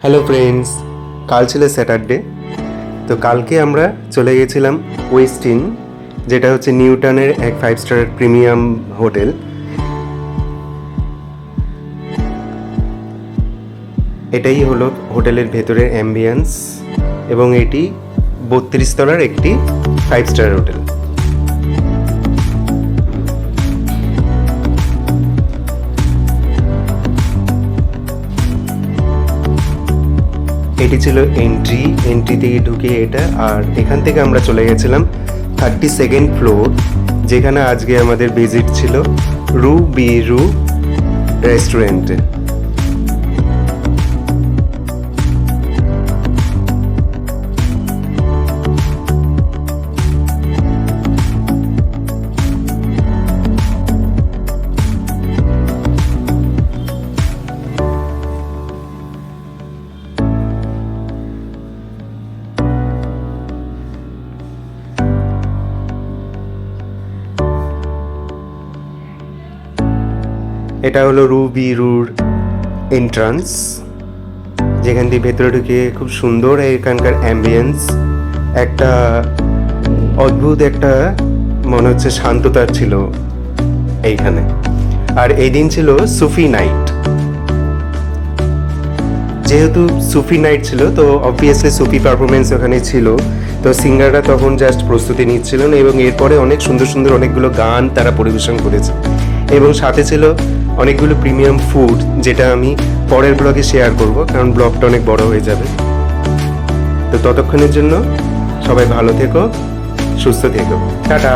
Hello friends, কাল ছিল Saturday. তো কালকে আমরা চলে গেছিলাম ওয়েস্টিন, যেটা হচ্ছে নিউটাউনের এক 5 স্টার প্রিমিয়াম হোটেল। এটাই হলো হোটেলের ভেতরের অ্যাম্বিয়েন্স এবং এটি 32 তলার একটি 5 স্টার হোটেল। এটি ছিল এন্ট্রি থেকে ঢুকে এটা, আর এখান থেকে আমরা চলে গেছিলাম 32nd ফ্লোর, যেখানে আজকে আমাদের ভিজিট ছিল রু বি রু রেস্টুরেন্টে। এটা হলো রু বি রুর এন্ট্রান্স, যেখান দিয়ে ভেতরে ঢুকে খুব সুন্দর এখানকার অ্যাম্বিয়েন্স। একটা অদ্ভুত একটা মনে হচ্ছে শান্ততা ছিল এইখানে। আর এই দিন ছিল সুফি নাইট। যেহেতু সুফি নাইট ছিল, তো অবভিয়াসলি সুফি পারফরমেন্স ওখানে ছিল। তো সিঙ্গাররা তখন জাস্ট প্রস্তুতি নিচ্ছিলেন এবং এরপরে অনেক সুন্দর সুন্দর অনেকগুলো গান তারা পরিবেশন করেছে এবং সাথে ছিল অনেকগুলো প্রিমিয়াম ফুড, যেটা আমি পরের ব্লগে শেয়ার করব, কারণ ব্লগটা অনেক বড় হয়ে যাবে। তো ততক্ষণের জন্য সবাই ভালো থেকো, সুস্থ থেকো, টাটা।